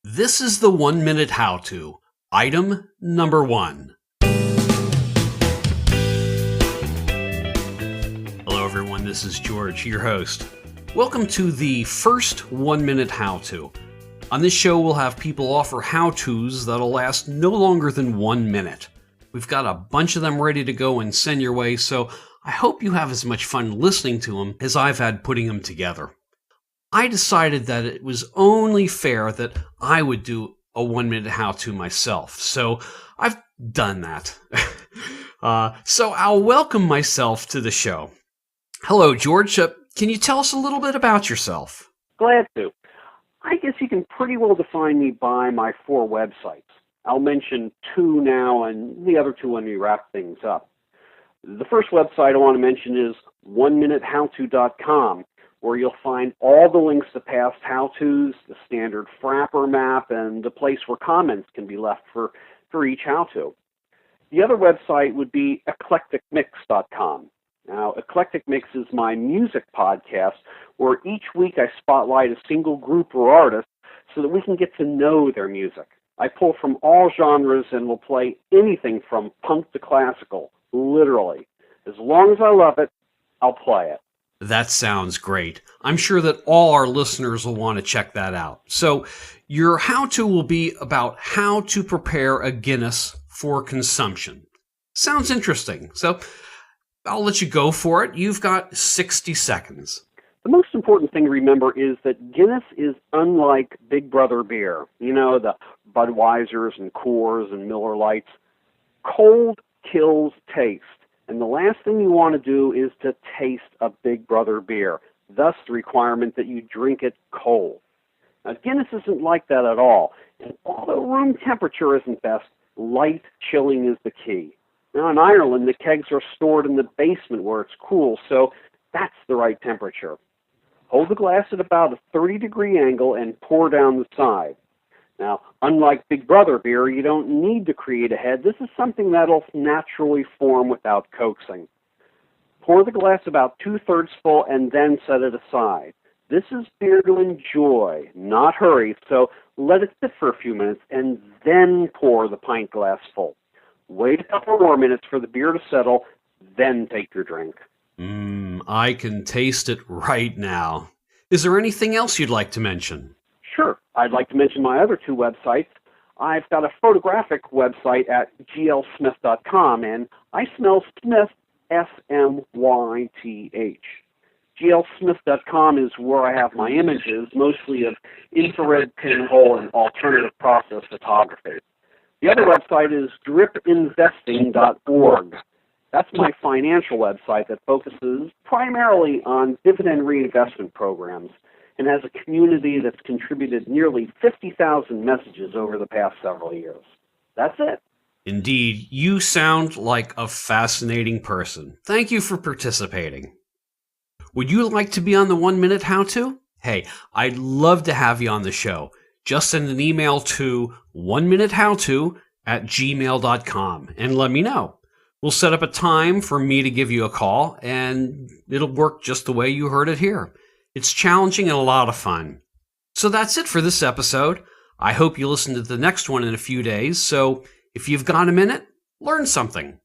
This is the 1 minute how-to. Item number 1. Hello everyone, this is George, your host. Welcome to the first 1 minute how-to. On this show, we'll have people offer how-tos that'll last no longer than 1 minute. We've got a bunch of them ready to go and send your way, so I hope you have as much fun listening to them as I've had putting them together. I decided that it was only fair that I would do a 1 minute how-to myself, so I've done that. So I'll welcome myself to the show. Hello, George. Can you tell us a little bit about yourself? Glad to. I guess you can pretty well define me by my 4 websites. I'll mention 2 now and the other 2 when we wrap things up. The first website I want to mention is 1minutehowto.com, where you'll find all the links to past how-tos, the standard Frapper map, and the place where comments can be left for each how-to. The other website would be eclecticmix.com. Now, Eclectic Mix is my music podcast, where each week I spotlight a single group or artist so that we can get to know their music. I pull from all genres and will play anything from punk to classical, literally. As long as I love it, I'll play it. That sounds great. I'm sure that all our listeners will want to check that out. So your how-to will be about how to prepare a Guinness for consumption. Sounds interesting. So I'll let you go for it. You've got 60 seconds. The most important thing to remember is that Guinness is unlike Big Brother beer. You know, the Budweisers and Coors and Miller Lights. Cold kills taste. And the last thing you want to do is to taste a Big Brother beer, thus the requirement that you drink it cold. Now, Guinness isn't like that at all. And although room temperature isn't best, light chilling is the key. Now, in Ireland, the kegs are stored in the basement where it's cool, so that's the right temperature. Hold the glass at about a 30-degree angle and pour down the side. Now, unlike Big Brother beer, you don't need to create a head. This is something that'll naturally form without coaxing. Pour the glass about 2/3 full and then set it aside. This is beer to enjoy, not hurry, so let it sit for a few minutes and then pour the pint glass full. Wait a couple more minutes for the beer to settle, then take your drink. I can taste it right now. Is there anything else you'd like to mention? Sure. I'd like to mention my other 2 websites. I've got a photographic website at glsmith.com, and I smell Smith, S-M-Y-T-H. glsmith.com is where I have my images, mostly of infrared pinhole and alternative process photography. The other website is dripinvesting.org. That's my financial website that focuses primarily on dividend reinvestment programs and has a community that's contributed nearly 50,000 messages over the past several years. That's it. Indeed, you sound like a fascinating person. Thank you for participating. Would you like to be on the 1 minute how-to? Hey, I'd love to have you on the show. Just send an email to 1minutehowto@gmail.com and let me know. We'll set up a time for me to give you a call, and it'll work just the way you heard it here. It's challenging and a lot of fun. So that's it for this episode. I hope you listen to the next one in a few days. So if you've got a minute, learn something.